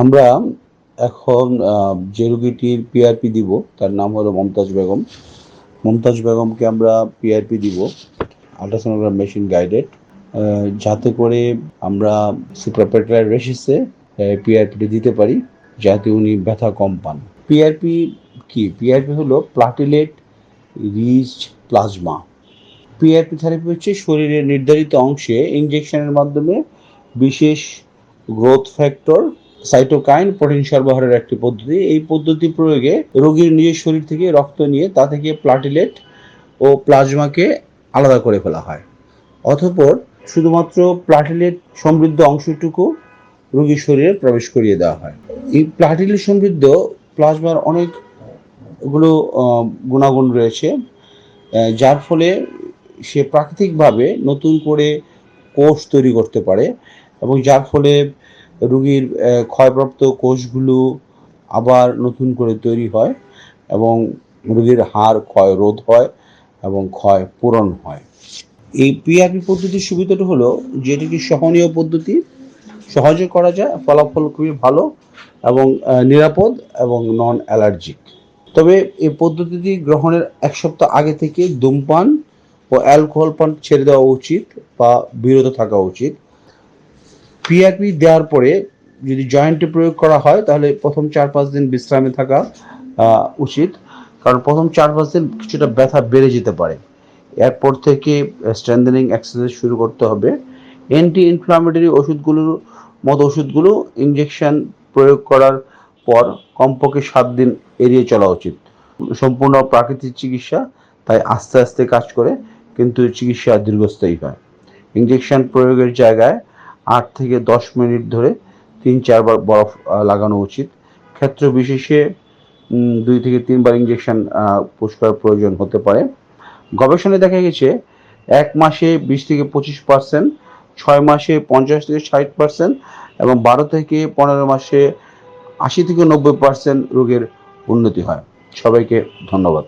আমরা এখন যে রোগীটির পিআরপি দিব তার নাম হলো মমতাজ বেগম। মমতাজ বেগমকে আমরা পিআরপি দিব আল্ট্রাসোনোগ্রাম মেশিন গাইডেড, যাতে করে আমরা সুপ্রাপেটার রেসিসে পিআরপিটি দিতে পারি, যাতে উনি ব্যথা কম পান। পিআরপি কি? পিআরপি হলো platelet reached plasma. PRP therapy হচ্ছে শরীরের নির্ধারিত অংশে ইনজেকশনের মাধ্যমে বিশেষ গ্রোথ ফ্যাক্টর, সাইটোকাইন, প্রোটিন সরবরাহের একটি পদ্ধতি। এই পদ্ধতি প্রয়োগে রোগীর নিজের শরীর থেকে রক্ত নিয়ে তা থেকে প্লাটিলেট ও প্লাজমাকে আলাদা করে ফেলা হয়। অতঃপর শুধুমাত্র প্লাটিলেট সমৃদ্ধ অংশটুকু রোগীর শরীরে প্রবেশ করিয়ে দেওয়া হয়। এই প্লাটিলেট সমৃদ্ধ প্লাজমার অনেকগুলো গুণাগুণ রয়েছে, যার ফলে সে প্রাকৃতিকভাবে নতুন করে কোষ তৈরি করতে পারে এবং যার ফলে রোগীর ক্ষয়প্রাপ্ত কোষগুলো আবার নতুন করে তৈরি হয় এবং রোগীর হাড় ক্ষয় রোধ হয় এবং ক্ষয় পূরণ হয়। এই পিআরপি পদ্ধতির সুবিধাটা হলো যে এটি কি সহনীয় পদ্ধতি, সহজে করা যায়, ফলাফল খুবই ভালো এবং নিরাপদ এবং নন অ্যালার্জিক। তবে এই পদ্ধতিটি গ্রহণের 1 সপ্তাহ আগে থেকে ধূমপান ও অ্যালকোহল পান ছেড়ে দেওয়া উচিত বা বিরত থাকা উচিত। পিআরপি দেওয়ার পরে যদি জয়েন্টে প্রয়োগ করা হয় তাহলে প্রথম 4-5 দিন বিশ্রামে থাকা উচিত, কারণ প্রথম 4-5 দিন কিছুটা ব্যথা বেড়ে যেতে পারে। এরপর থেকে স্ট্রেংথেনিং এক্সারসাইজ শুরু করতে হবে। অ্যান্টি ইনফ্লামেটরি ওষুধগুলো ইনজেকশন প্রয়োগ করার পর কমপক্ষে 7 দিন এড়িয়ে চলা উচিত। সম্পূর্ণ প্রাকৃতিক চিকিৎসা, তাই আস্তে আস্তে কাজ করে, কিন্তু চিকিৎসা দীর্ঘস্থায়ী হয়। ইনজেকশন প্রয়োগের জায়গায় 8 থেকে 10 মিনিট ধরে 3-4 বার বরফ লাগানো উচিত। ক্ষেত্র বিশেষে 2 থেকে 3 বার ইনজেকশন পুশ করার প্রয়োজন হতে পারে। গবেষণায় দেখা গেছে 1 মাসে 20 থেকে 25%, 6 মাসে 50 থেকে 60% এবং 12 থেকে 15 মাসে 80 থেকে 90% রোগের উন্নতি হয়। সবাইকে ধন্যবাদ।